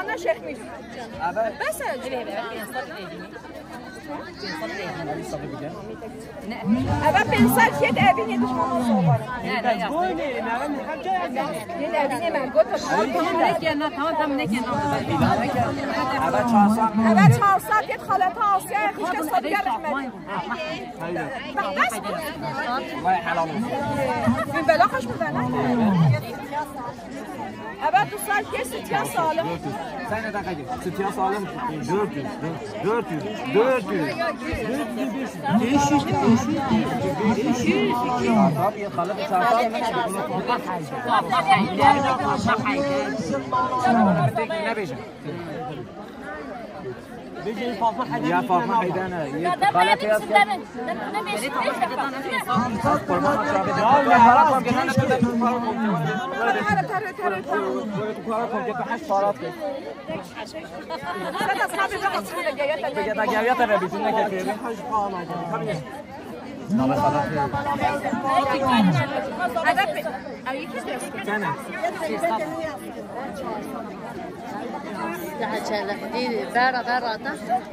Sultana çekmiş. Evet. Mesela. Evet ben sadece evine düşmanı soğuyorum. Evine ben götürdüm. Tamam ne kendi Evet çağırsak git halata Asya'ya kışta Sabiha Rahmet. Bak Vay helal olsun. ben bela kaç mı ben? Evet dostlar gel sütyen sağlam. Sen neden kaydın? Sütyen sağlam. 400. 500. Tabii halı çarpar. Ne beceğim? بيجي فاطمه حيدان يا فاطمه حيدان غلط يا اسكت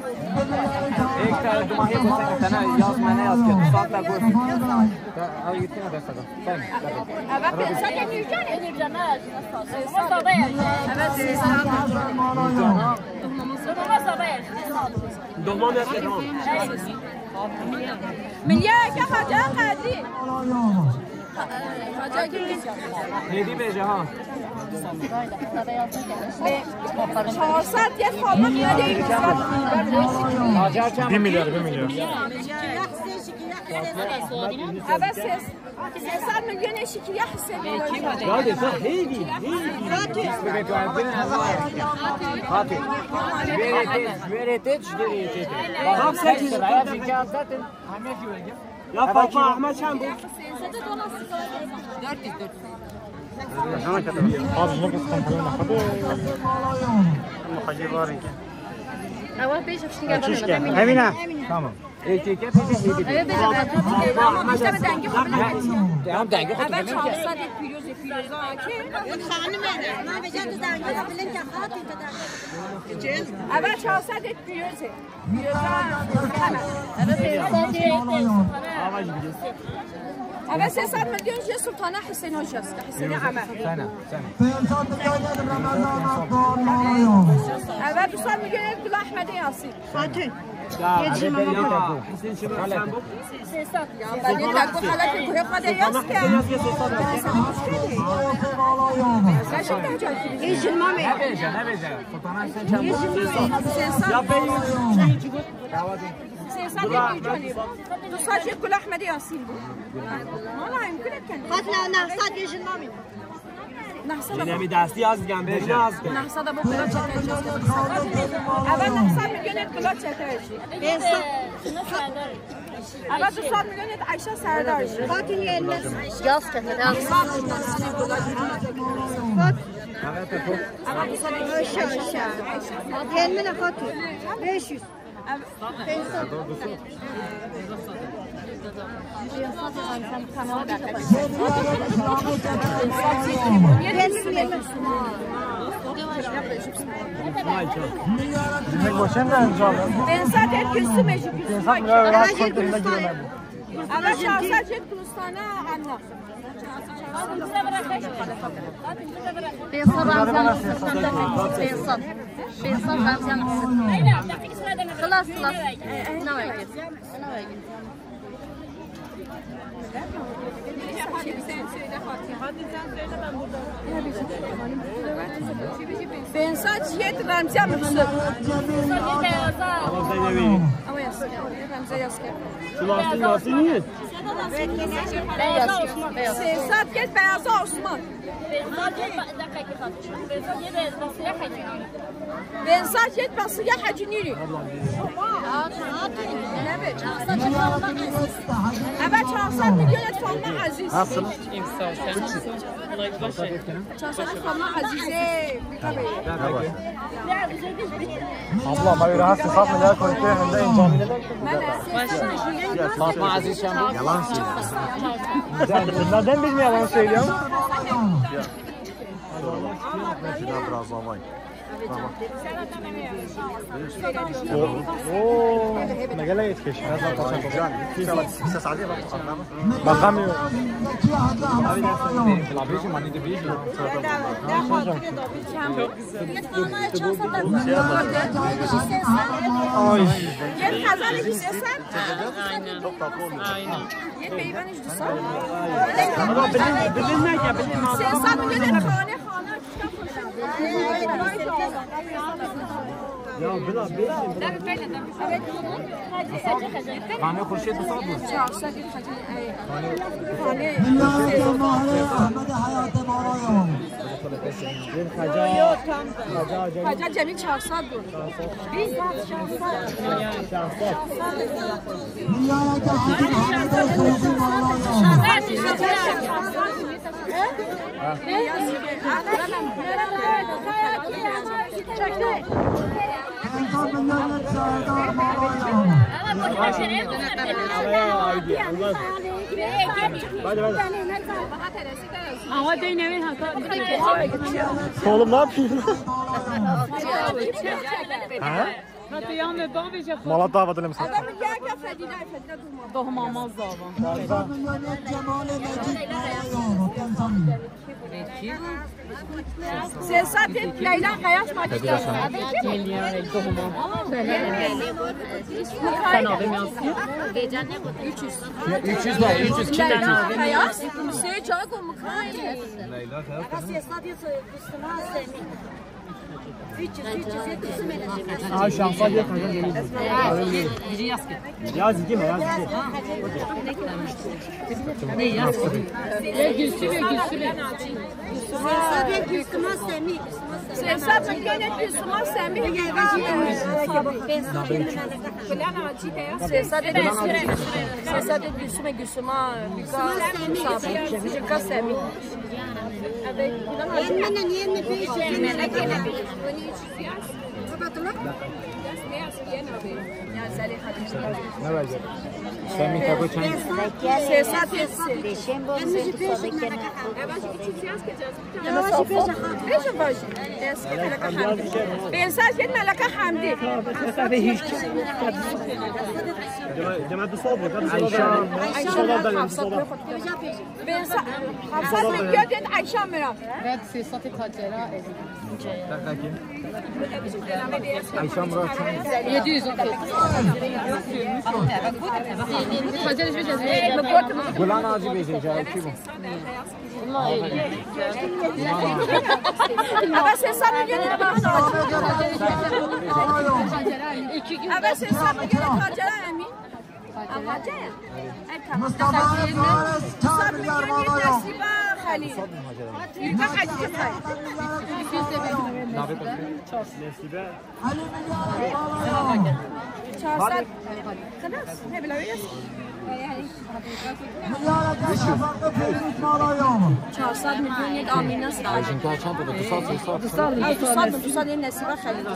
एक तुम्हारे बोलते ना यास मैंने यास किया सात तक वो अब इतना पैसा का अब पैसा क्या निर्जन निर्जनाज دومان است دوم مليا كم حاجة قادرين ندی بجه ها 400 یک خالق میاد این هاجر چند 1 milyar. اول 300 میلیون شکلی حسابی Ya desa heydi. Bebek verdin Fatih. Verete geriye. Bak 8 liraya fikir zaten. Ya Fatma Ahmet çen bu. 400 Abi ne kıskan falan hadi. Muhacir var ki. اول بيش اشتغل بنا Emine. Tamam. Erkek heydi. ايوه بيش بیشتر دنگی خود Tamam denge اول خود 400 پیروزی اول 400 پیروزی اول 300 میلیون جه سلطانه حسین هاجست حسین عمر Sana. اول 200 میلیون گل احمدی یاسین فاتح Hüseyin Şener sen bu. بعدين تقول حالك كره قد ياسك ايش المامي Ne bece? Sultan Hüseyin çen bu. Ya ben تصاجي كل احمد ياسين والله يمكنك كان قتلنا نحصد ايش المامي نحصد Yine desti yaz gamberi yaz. نحصد ابو كلا تشكل اول نحصد مليون كلا تشكل اول 200 میلیون عایشه سردار خاطر يلمس ياس كتر يلمنا خاطر 500 Demek boşan da encan. Ben zaten küstüm eşi Sen ya rahat koydun da giremem. اول 400 جت کلستانه عنا فيصل رمزان خلاص نوعي بنسات جت رمزی هم بسد ama yazık. Ramza yazık. Şulasın nasıl niye? Sesat gel beyazı Osman. Bensat gel basıya hacıniri. Ne be? Evet 400 milyon et Fatma Aziz. Nasıl? Çarşaf Fatma Azize. Abla ben rahat sıfat mı ya koydu hem de encan. Fatma Aziz Şambu. Yalan söylüyor. Neden biz mi yalan söylüyorsun? Biraz zaman. اوه مجال يتكش ساس عادي مقامي العبيش ما ندي بيش یه خزانه 23 یه پیوندش 200 300 میلیون خانه يا بلا بيش خانه خورشید 200 بود 400 خانه خجا جمیل 400 بود 20 Ama denemeyin hata. Oğlum ne yapıyorsun? Ha? Hatta yanında daha bir şey. Malat davadını mısın? Adamı yerken Fedile durma. Doğmamaz dava. Siyasat et, Leyla hayat maçları. Geliyor doğmam. Sen abim yazsın. 300 var. 300 kimden abim? Hayat, Hüseyin Çağko Mukayı. Aa şansa diye kanka geliyor. Biri yaz ki. Yaz iki mi? Yaz iki. Ne yaz ki? Gülsüme. Siyasat milyonet Gülsüman Semih. Siyasat et Gülsüman Bika Semih. Ne verecek? Semih tabi çayın. Siyasat et. بإنسان كلمة لك حمدي. جماعة الصوبة حفصات من جدد عيشة مرام. Ve siyaseti kacera Ayşe Murat 700 Kacera hiçbir şey. Gulan ağacı beşeceği kim o? Ama siyasat milyonet Ama siyasat milyonet kacera emin. Kacera? Mustafa Siyasat milyonet nasiba Halil. Yürüme hacı Halil. Nesibe. Çağırsan. Kınas. Ne bilemeyiz? Çağırsan milyonet amina sıra. Ayşin kaçan da 200. Tusal en nesibe Halil.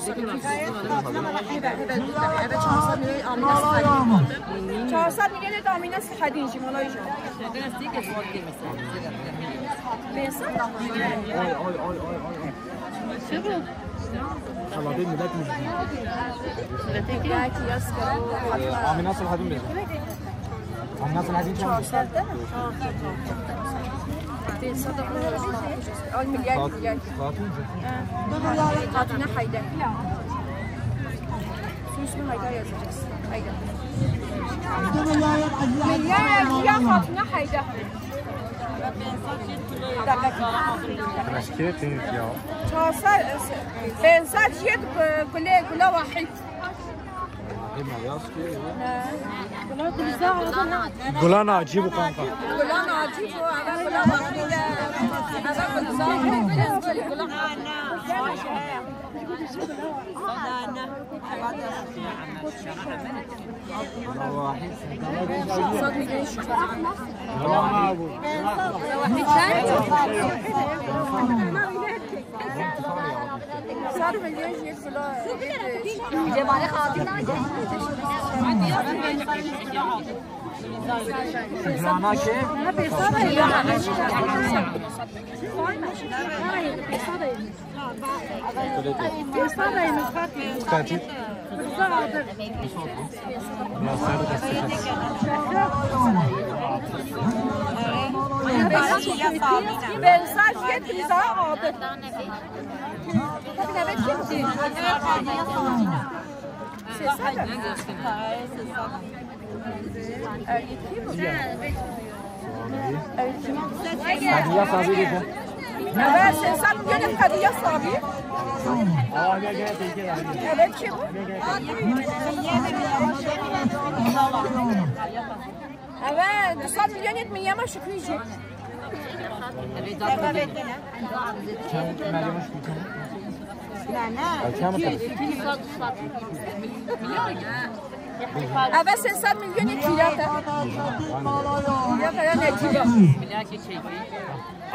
Evet çağırsan milyonet amina sıra. Çağırsan milyonet amina sıra Halil. Jimolay jim. Bensan. Allah değil millet mi? Belki yaz karı. Abi nasıl hadin benim? Abi nasıl hadin çağır? Bensan da al milyar. Hatuna Haydar. Su ismi Haydar yazacağız. Haydar. Milyar ya Hatuna Haydar. Meşkile tüyük ya. Çağırsan bensan yed gula vahid. Gulan ağacı bu kanka. Gulan ağacı bu. Ama gula vahid. صار مليون جنيه كله جمالي خاطر Gulan ki? بنساج یه پیزا آده هدیه صابی دیگه evet sen gönül hediye sahibi evet kim evet 200 milyon etmiyor ama şu kıyıcı evet sen 100 milyon etmiyor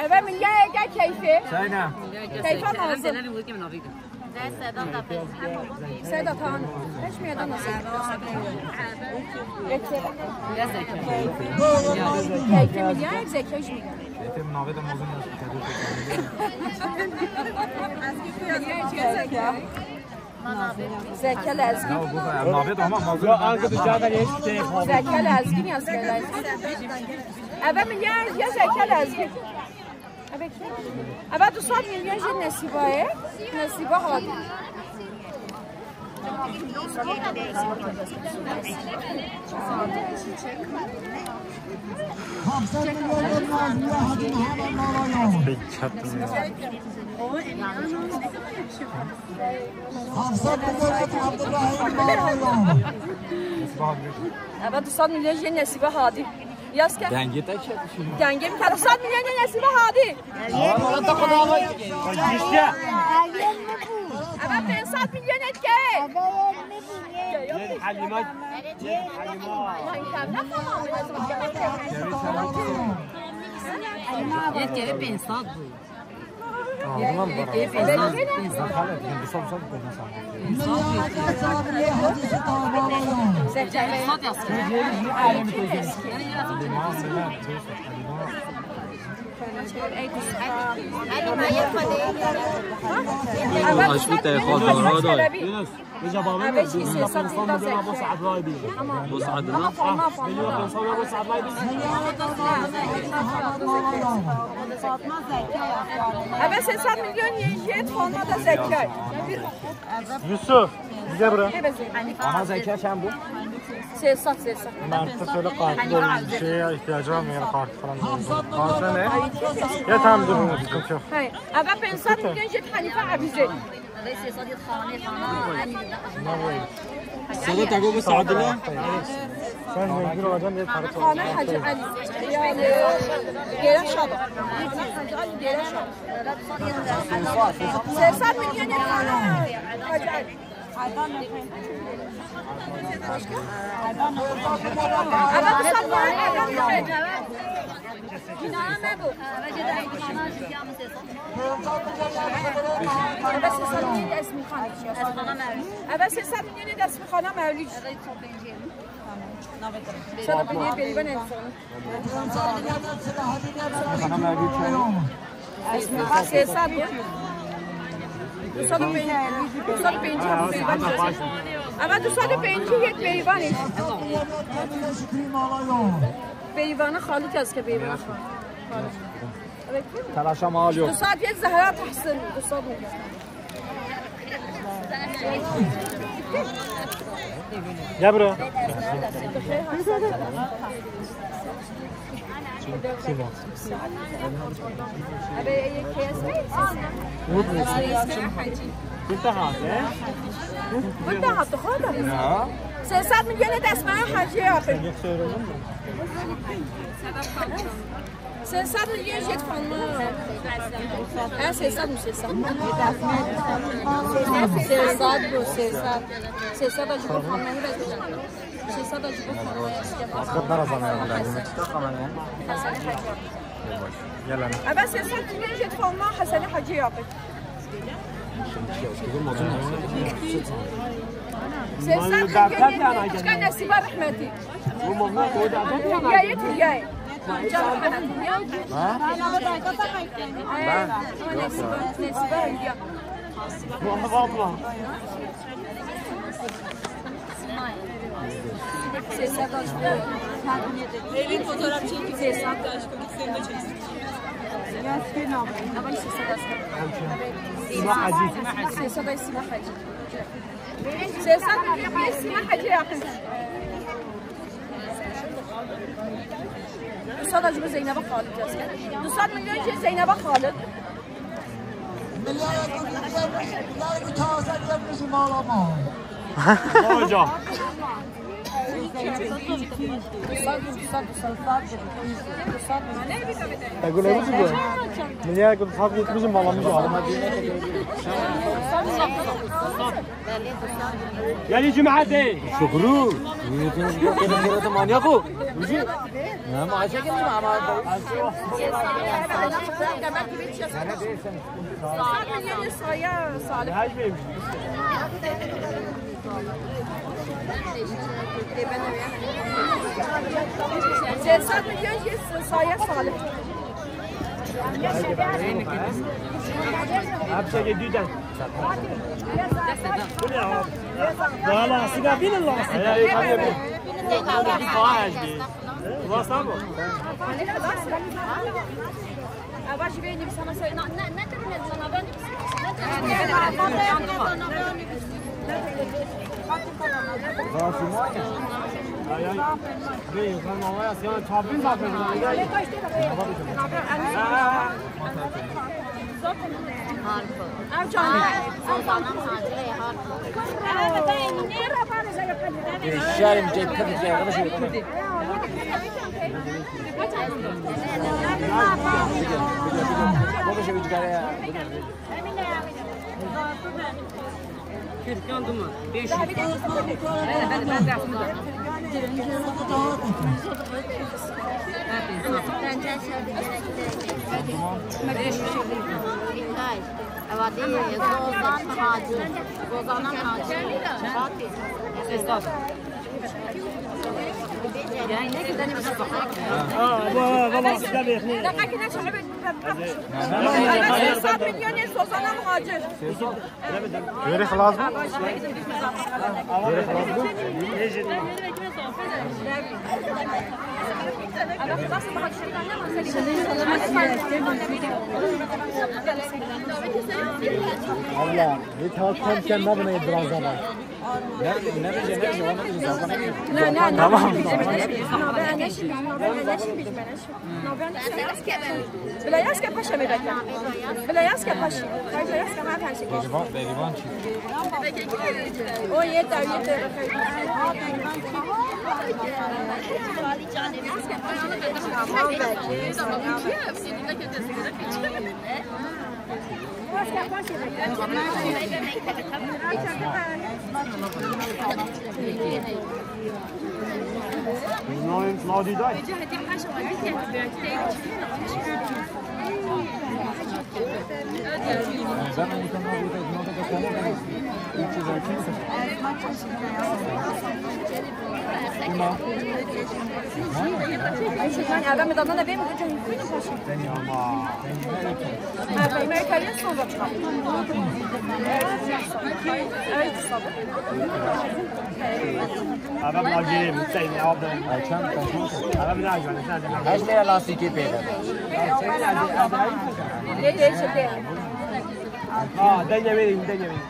evet milyar gel keyfi. Sayna. Keyfi anlasın. Sedat Han. Hiç mi yadan nasıl? Keyfi milyar zeka hiç mi? Etim navede mozun Zeka lazım. navede ama mozun. Zeka lazım ya zeka. Evet milyar ya zeka lazım. Evet 200 milyon جد نصیبه نصیبه هادی evet 200 milyon جد نصیبه هادی Yaz ki. Denge de şey. Denge mi? 200 milyon nesibe hadi. Orada kadar. İşte. Evet 200 milyon et gel. Halima. Yet geri pensad bu. Evet 300 milyon yiyecek olmadı zeka. Yusuf, bize bırak. Ama zeka sen bu. Sesat. Mart'ta söyle kartı olun. Bir şeye ihtiyacı var mı yani kartı falan? Kartı ne? Ya tamam dur bunu sıkıntı yok. Hayır. Evet 500 milyon yiyecek Hanife abize. Sana tago bu saadile. Sen mecbur olacaksın diye para Hane Hacı Ali. Yani gelen şabı. Gelen şabı. 500 milyon yiyecek Hacı Ali. Evet 300 milyon اسمی خانه مولوی چرا بینی بیرون انسان Sana mevcut şey. اسمی خانه 300 اما 205 یک بیوانی بیوانه خالی کس که بیوانه Telaşa mal yok. 200 یک زهرا تحسن 200 میلیون Gel buraya. بده حتی خودم 300 میلیون دست من حجی آخه 300 میلیون جت خانم 300 میشه 300 بود 300 acı bu xanımı bezəcəm 300 acı bu xanımı Asgari razanayım ben. Gel lan. Evet 300 milyon jet xanımı Həsəni Hacı yapır 300 milyon çıkan Nəsibə Rəhməti Yayı Tülyay Nəsibə Hülya Valla. Elin fotoğraf çekip Sesat da aşkım gitsen de çeksin. اسمها حجي. Sesat da ismi Hacı. Sesat ismi Hacı yakın. Dusad acaba Zeynep'e Halid yazsın. Dusad milyon ki Zeynep'e Halid. Hocam. أقول أبو جبل من يا قلت خاف يتمشي مع الله يعني جماعة دي شكرو كده مانياكو وجي ما عايش كده ما Sesat milyon ki saya Salih. أبشر جديدا والله سيقابين الله Abaş benim sana söyle. Ne kadar ne sana ben? الشارع جاي كذا جاي غير شيء غير خلاص غير خلاص Allah يتهاكم كان ما بنا يدراز هذا لا تمام بلا ياسك باشا مبكر بلا ياسك باشا بلا ياسك ما كان شيء o yeter Adam adamdan da benim hocam yükünü taşıyor. Ben Amerika'ya sonra çıkar. Evet, sabır. Adam acayip müthiş aldı. Adam ne acayip? ايش ليه لاستيكي بيدا Ne değişti? دنيا وين دنيا وين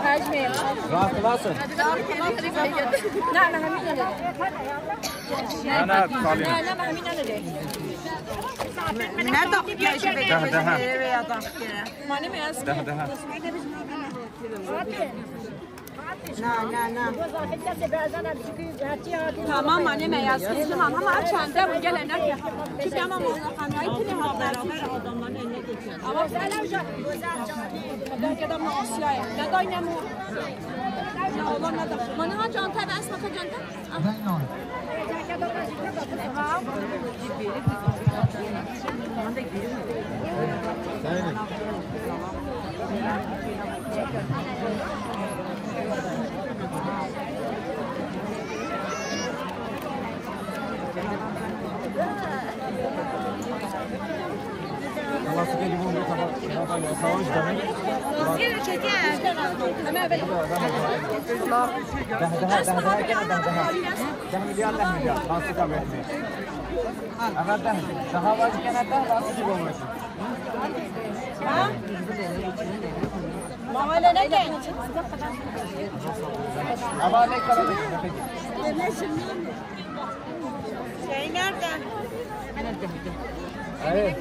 Hacmi. راح خلاصن لا أنا همين أنا. أنا طالع لا ما همين أنا ليه. Ne dakika işte daha. eve dakika. Mani mi yazık? daha Na. Tamam anneme yazsın. Tamam ama açanda bu gelenek ya. Çünkü ama kanayı pili ha beraber adamların eline geçiyor. Ama sen evde belki adamla Asya'ya. Ne da yine mu? Ne olur ne da. Bana ha canta ben sana canta. خلاص كده يجيبون لي طبعا يسوون جدًا. ده مليار خلاص كده بيحكي. أنا ده هوا كنا ده خلاص يجيبون لي. ما ولا نجي. أبغى لك كلام. شيء نرده. أيه.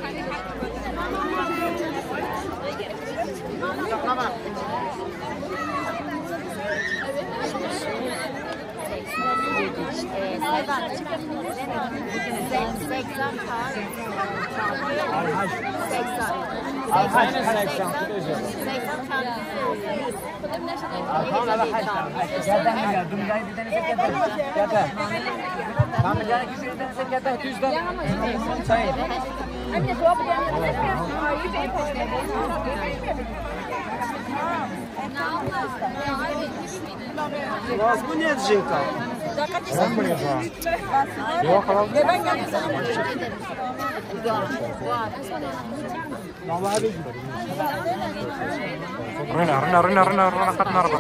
Nasıl bu niye diyecekler? Sen mi yapacaksın? Yok adam. Rina kat narba.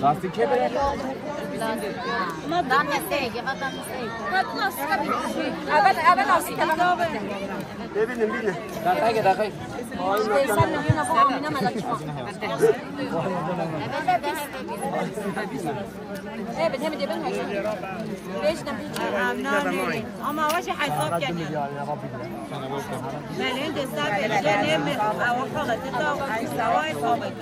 لاستیک که بره دام نسیگه و دام نسیگه اول لاستیک کلام ببینیم دقیقه اما وجه حساب يعني مليون دستار بجانب او فقط تطاو سواي صابت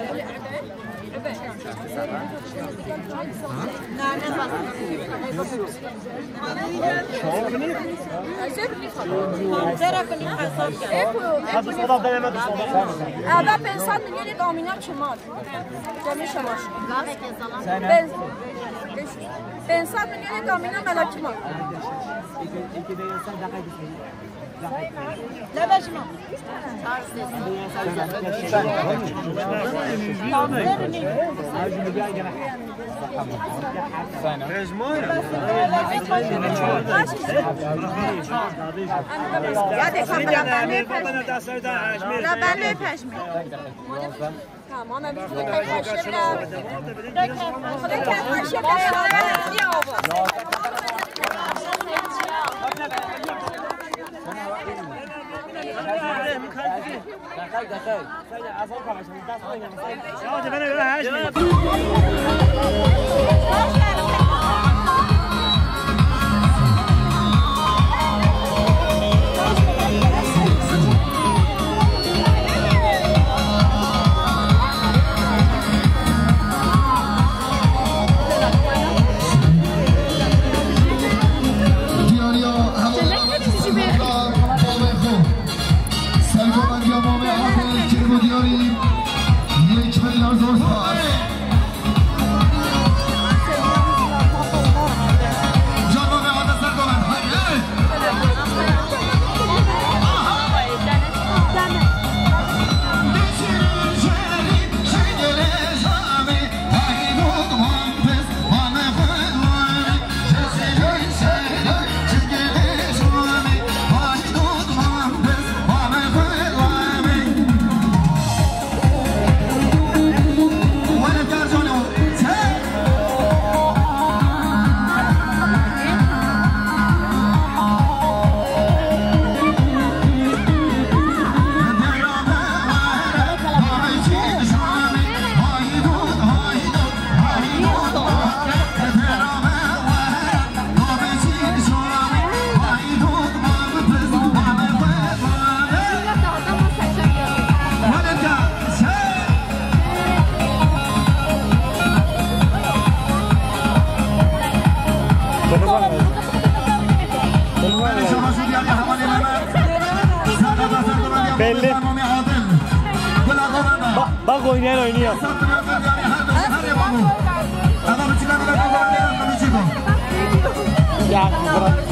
هذا بنسان يلي دومينات شمال جميع شمال بنسان يلي دومينات ملاك شمال لا بجمع Bak oynayan oynuyor. Ya bırak.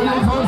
مهمان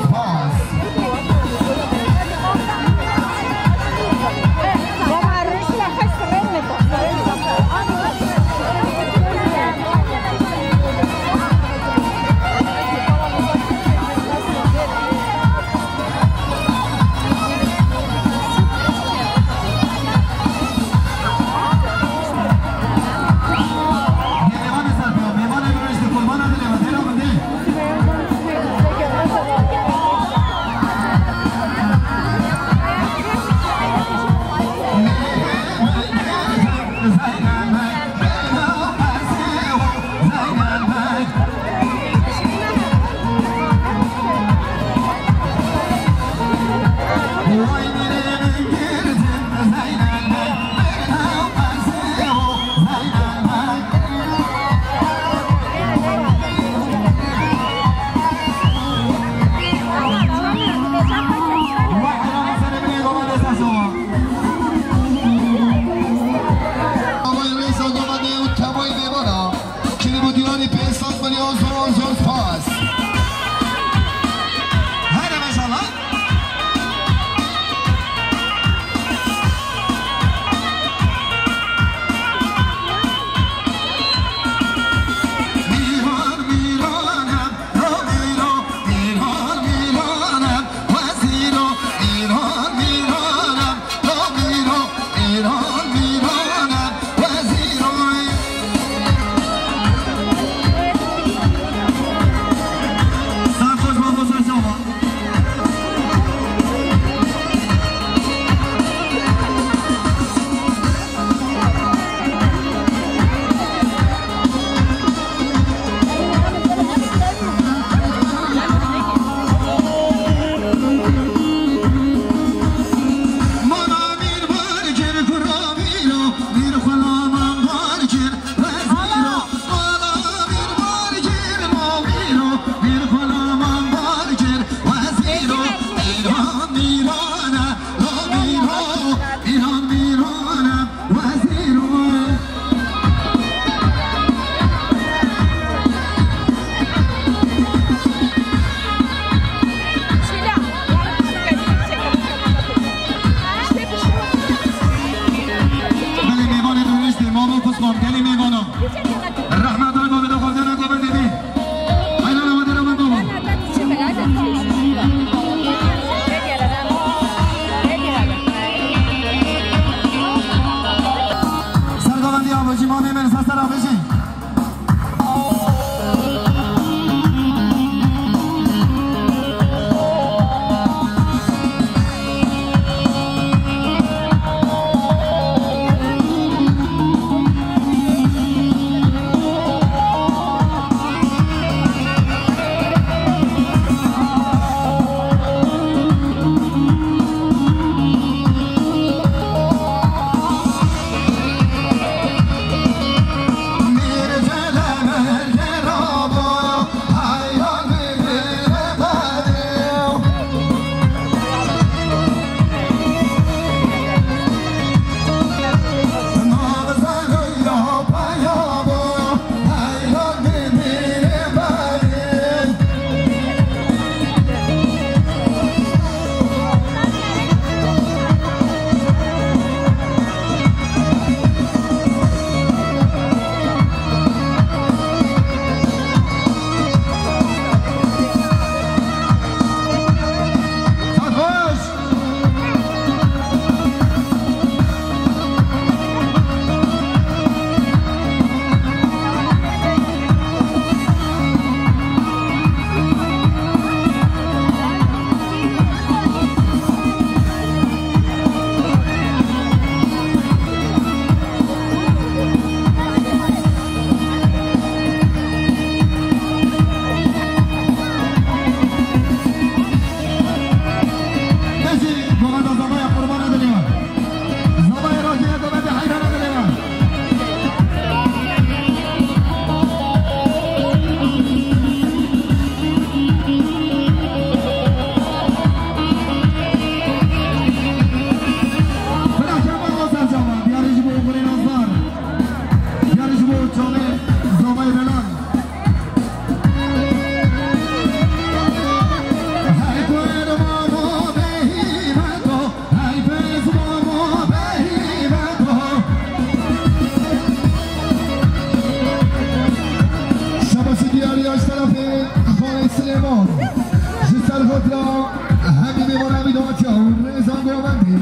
جسر خطرا همین میمانه میداد یا رزا گومندی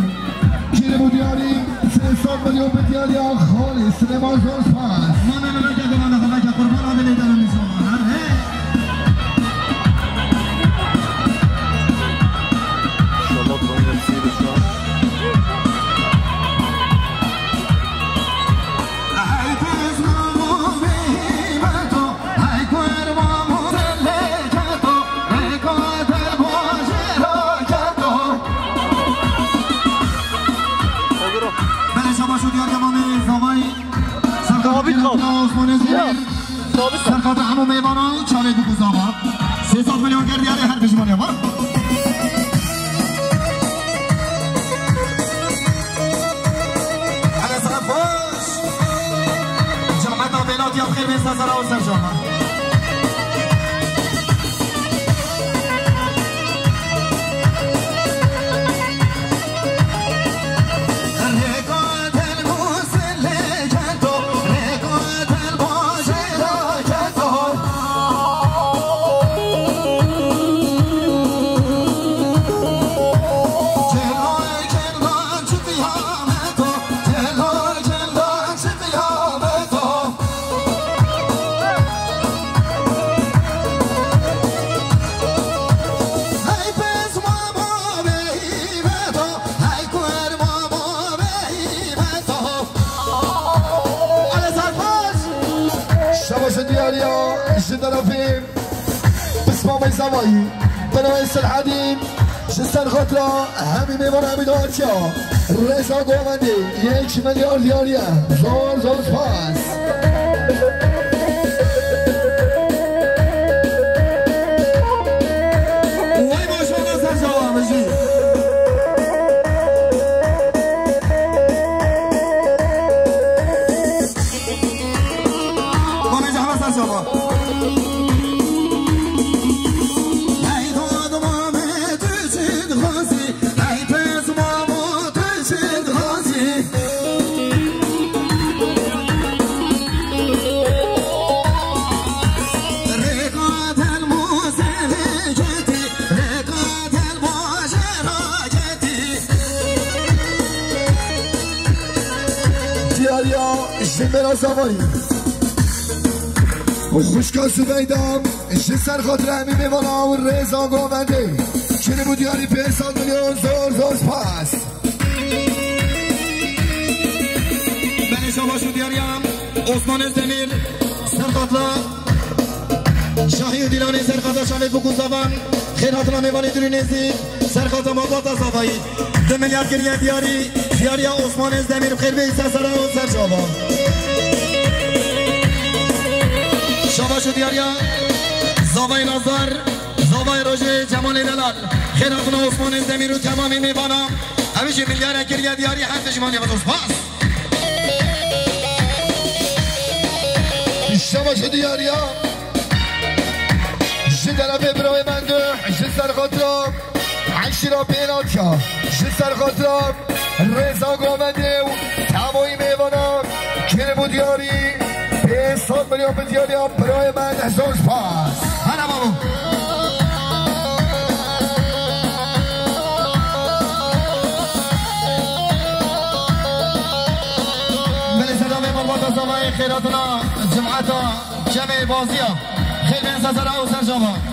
کیر بودیاری 300 میلیون بتیاری خالص نماز روز پس من نمیده که من خدا که قربان آدمی دارم میشم شما باید سیرشان سرخط همون میوانای چاره دو گذابا 300 میلیون گردیاری هر بجمانی با حالا سرخ باش جمعت آبیلات یا خیلی بیسته سرا و سرجامه زمایی بنویس الحدیم جسر خطرا همین میمون همین دارچا رزا گومندی 1 میلیارد دیاریه زور زور پاس وای ماشاءالله سرجا مجید مامی جهبه سرجا برا زمانی خوشکا سویدم جسر خاطر همین میمانا و رزا گومنده چنه بود یاری 500 میلیون زور زور پس من شما شد یاریم عثمان زمیر سرخاطلا شاهی و دیلانی سرخاطلا شاهی بکن زبان خیر حاطلا میمانی دوری نزید سرخاطلا مادات صفایی 2 میلیارد گریه دیاری عثمان زمیر خیر بیسته سره و سرجابا شاباش دیاریا زاوای نظر زاوای روژه جمال دلال خیر حاطلا عثمان زمیر و تمامی میبانا همیشه میلیارد گریه دیاری هر جمانی با دوست پاس شاباش دیاریا جدرا برای من دو جسر خاطرا عشرا بیناتیا جسر خاطرا رزا گومنده و تمامی میبانا کنه بود دیاری 500 میلیون به دیاری برای من هزار پاس هنه بابو بلی سلام مرباط زمای خیراتنا جمعتا جمع بازیا خیلی بین سزره و سرجامه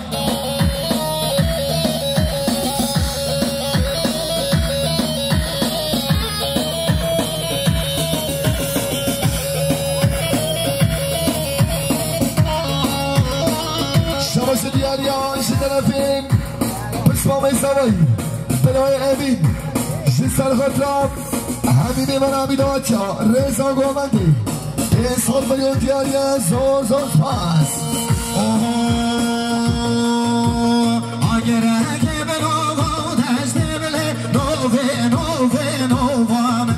شباش دیاریا طرفیم بسمام زمایی بلای امین جسر خطرم همین من همین آچا رزا گومندی 500 میلیون دیاریا زور زور پاس اگر اگه به نوو دشته بله نووان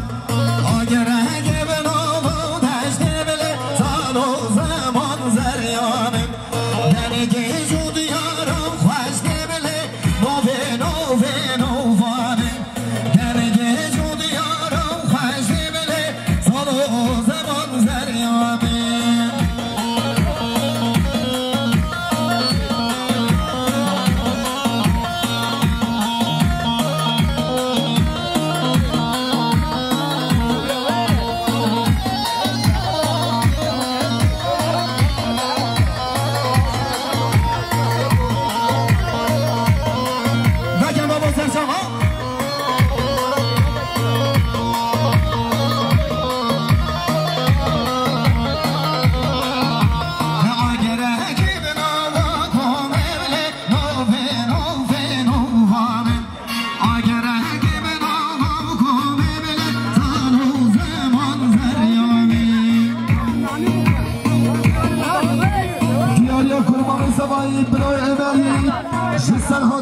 اگر اگه به نوو دشته بله سال و زمان زریانم درگه جو دیارم خوشته بله نووانم درگه جو دیارم خوشته بله سال و زمان زریانم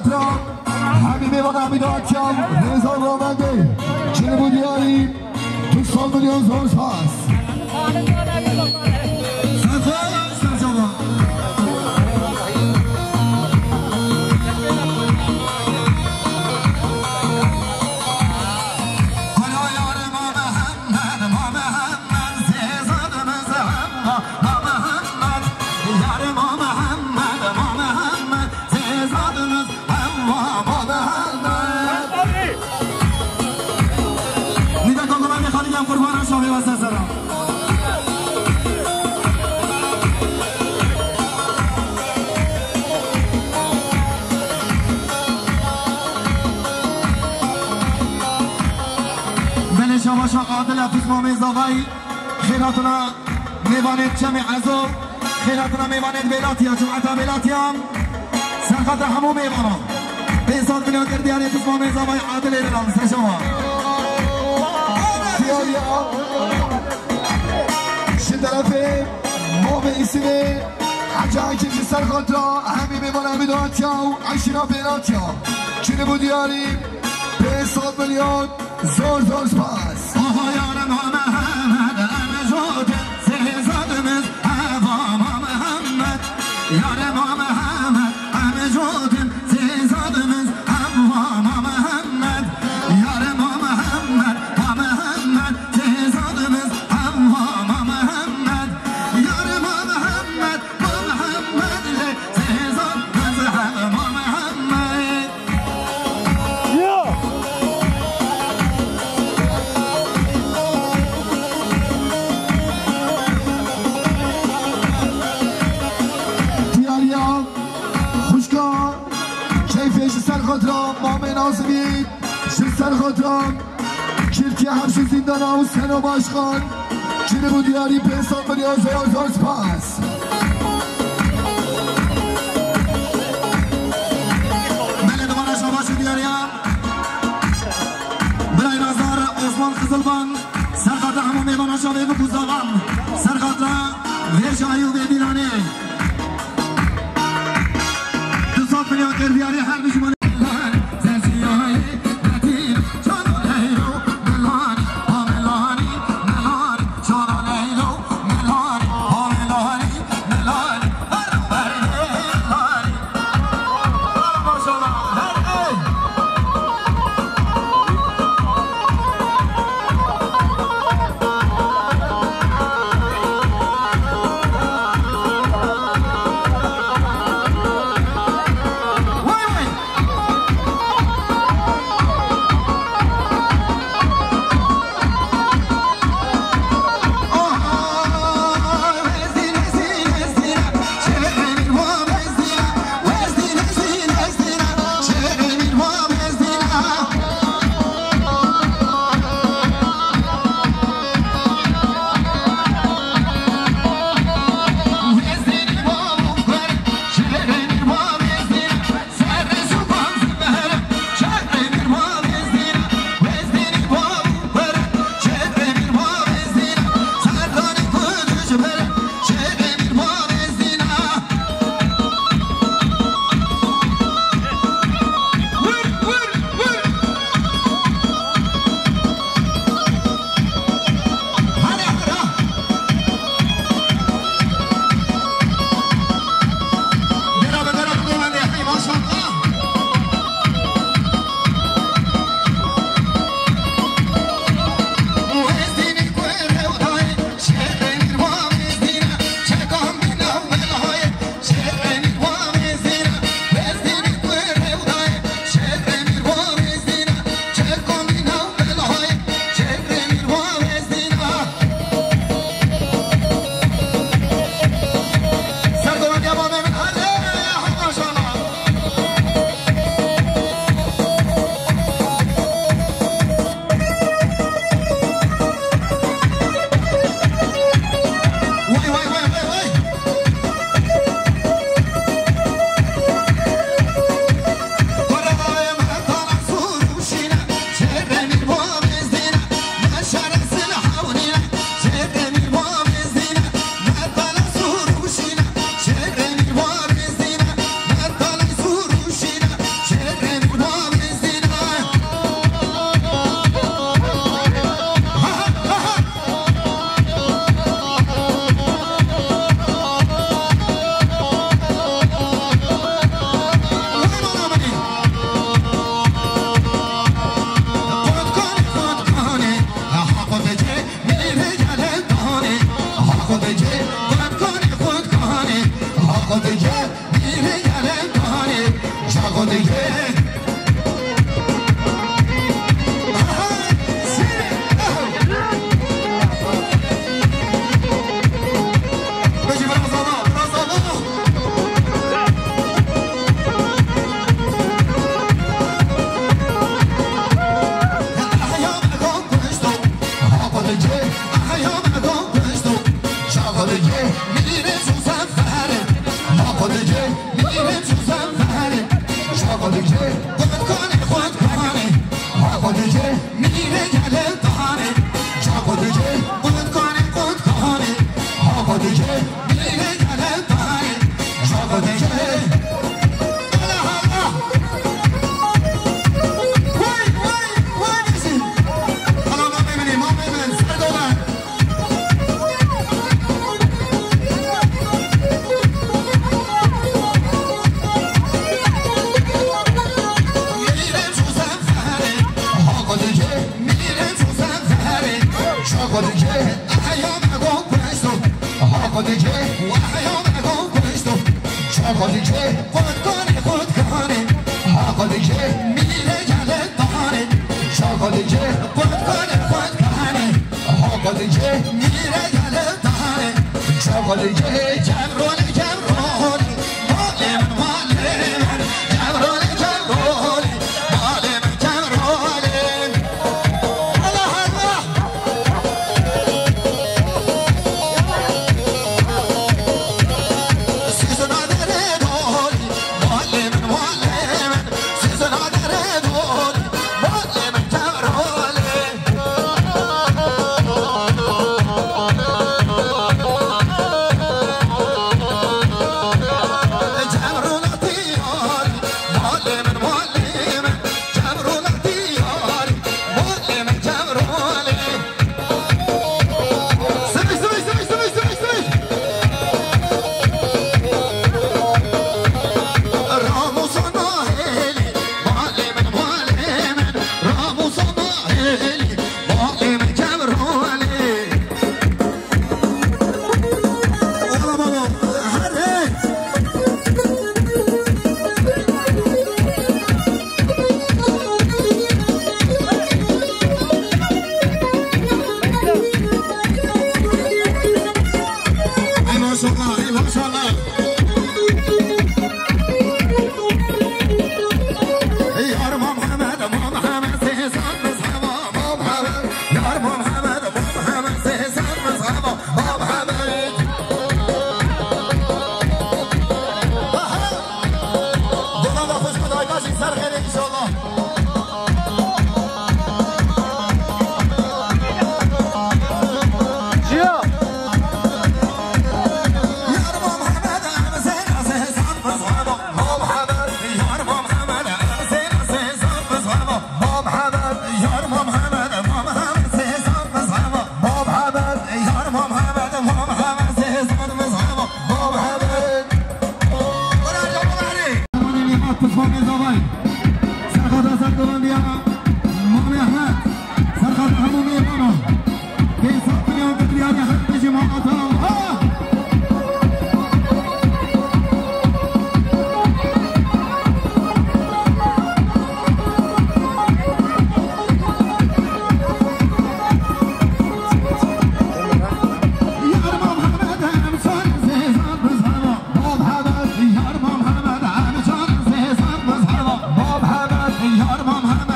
سرخاطرا حبیبی و قبیده آتیم رضا رامنده چنه بودیاری تو سال میلیون زور پاس سرجاما شما عادل حفیظ مامی زاوی خیراتنا میوانید جمع عزو خیراتنا میوانید بیلاتی ها جمعتا بیلاتی هم سرخط همو میوانا 500 میلیون گردیاری حفیظ مامی زاوی عادل ایران سر شما شطرف مامی ایسیوی حجای کسی سرخط را همی میوانا بیلاتی ها و عشیرا بیلاتی ها چینه بودیاری 500 میلیون زور زور سپاس آها یارم ها محمد امجاد سهزادمز هوام ها محمد یارم ها محمد امجاد سهزادمز هوام ها محمد یارم ها محمد ها محمد سهزادمز هوام ها محمد یارم ها محمد ها محمد سهزادمز هوام ها محمد سرخاطرام مامه نازمید شد سرخاطرام کلتی حبش زندان حسین و باشخان چینه بود یاری 500 میلیون زور سپاس بله دوباره شما شد یاریم برای نظر عثمان خزلبان سرخاطر همون میوان شاوه و بوزاوان سرخاطر ویش ایوب دیرانه 200 میلیون گردیاری هر بشمان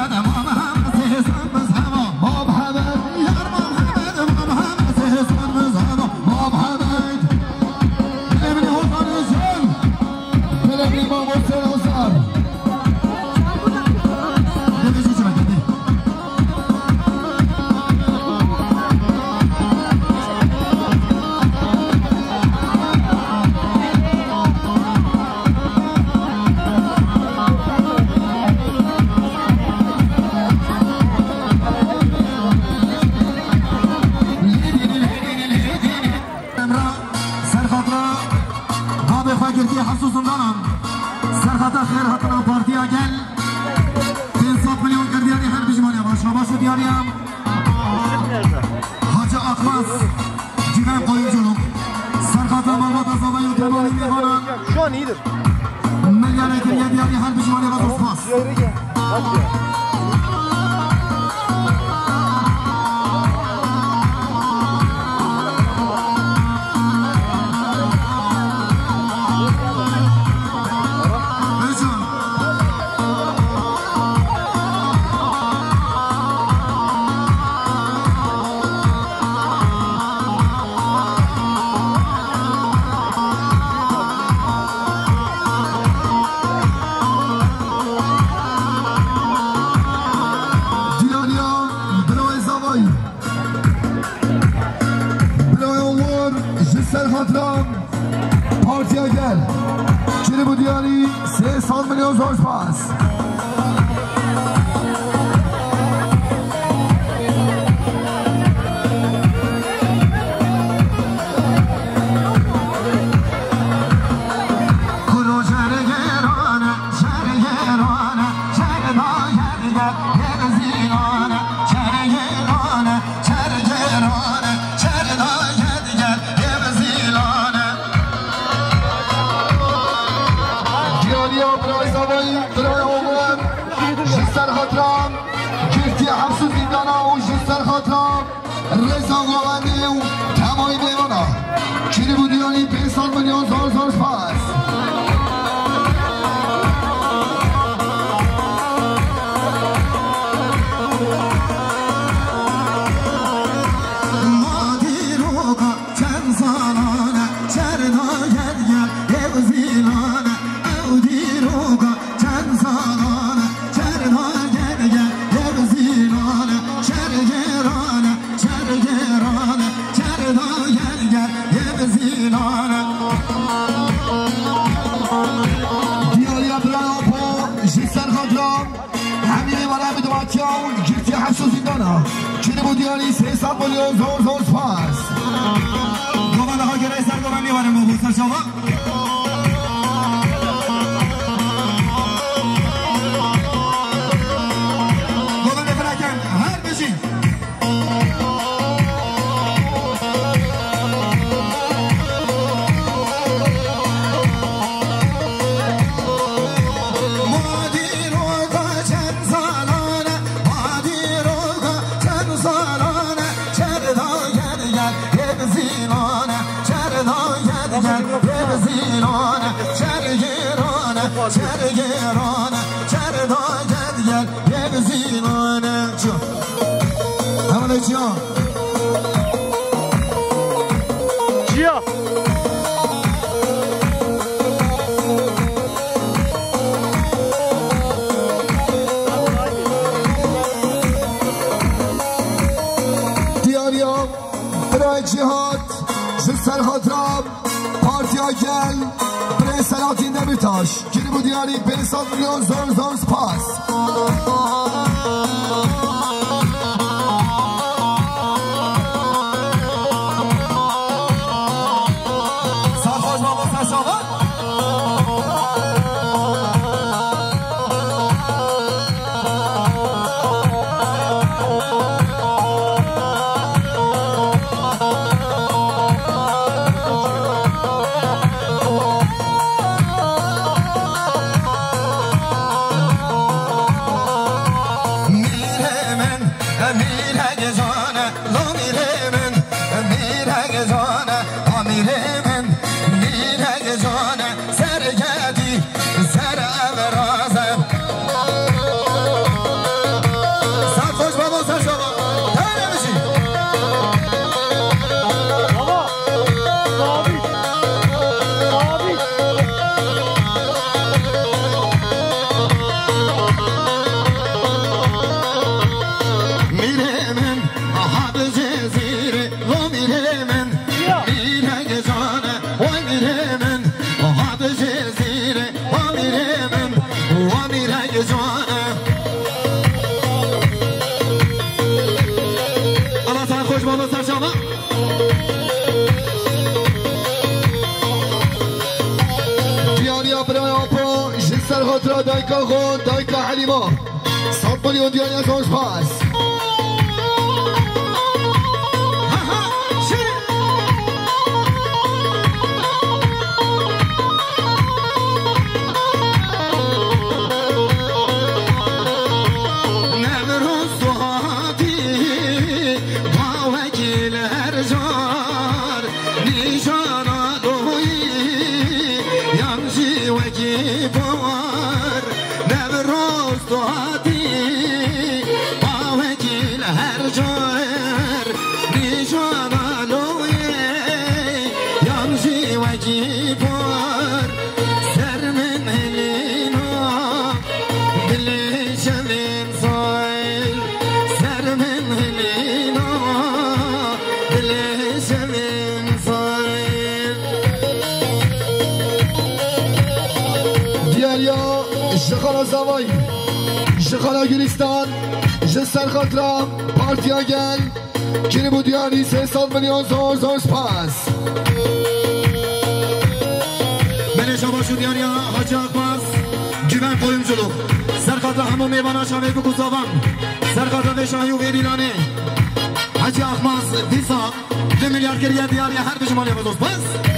Muhammad استوادی باوکیل هر جار نیشان آلویه یامشی وکی پر سر من هلینا دلی شمین سایل سر من هلینا دلی شمین سایل دیاریا شخالا زوای شخالا گلیستان جسر خاطرم پارتیا گل کنی بود دیاری 300 میلیون زور سپاس من شما شو دیاریا حاجی اقباس جیبن قویم جلو سرخاطر همون میوانا شاوه بکوزاوان سرخاطر به شاهی و ویدیلانه حاجی اقباس دیسا 2 میلیارد گریه دیاری هر بجمالی بزرگ بس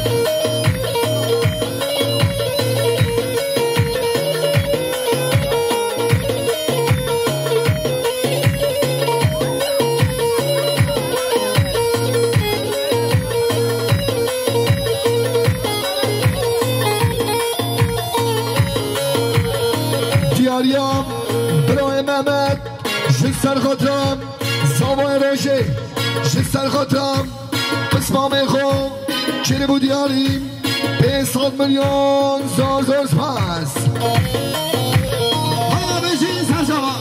دیاریم برای محمد جسر خاطرم سامای روشه جسر خاطرم قسمام خوب چنه بود دیاریم 500 میلیون زور سپاس حالا بشین سرشاوا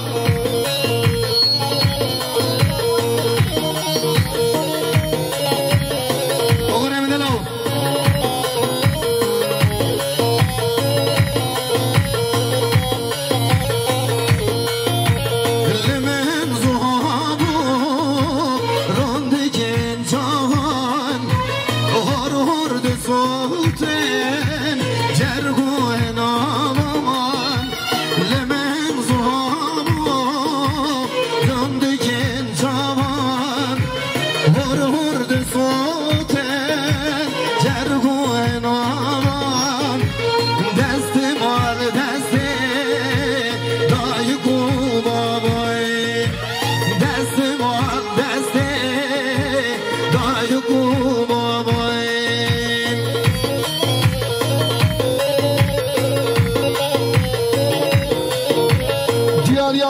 بخورم دلو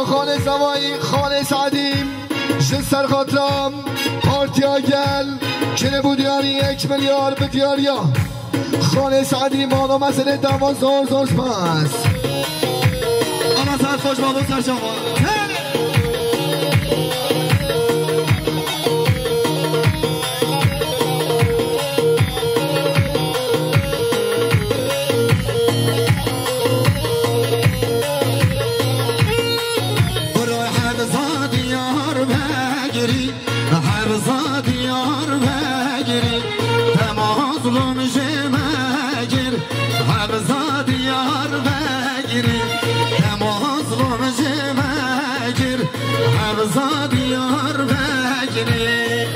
خانه زوایی خانه سعدیم جسر خاطرم پارتیا گل کنه بود دیاری 1 میلیارد به دیاریا خانه سعدیم مالا مسئله دوان زور سپاس اما سعد خوش بابا سر شما حرزا دیار بگیری تمازلوم جمگیر حرزا دیار بگیری تمازلوم جمگیر حرزا دیار بگیری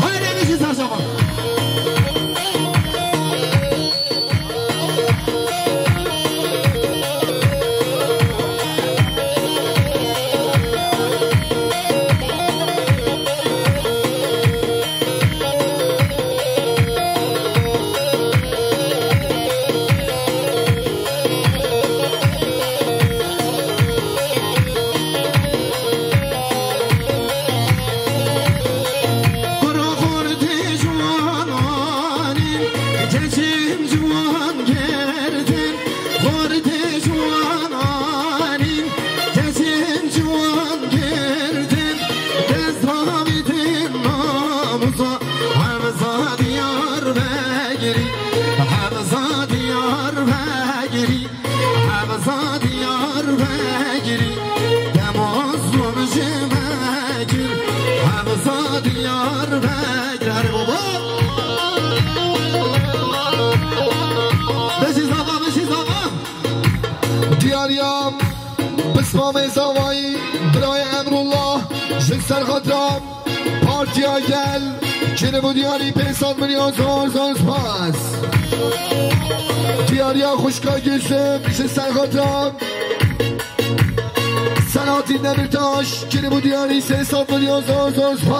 های نمیشی سر شما دیاریم بسمام زوایی برای امرالله جسر خاطرم پارتیا گل کنه بود دیاری 500 میلیون زور سپاس دیاریا خوشگاه گلسم جسر خاطرم سناتی نمیرتاش کنه بود دیاری 300 میلیون زور سپاس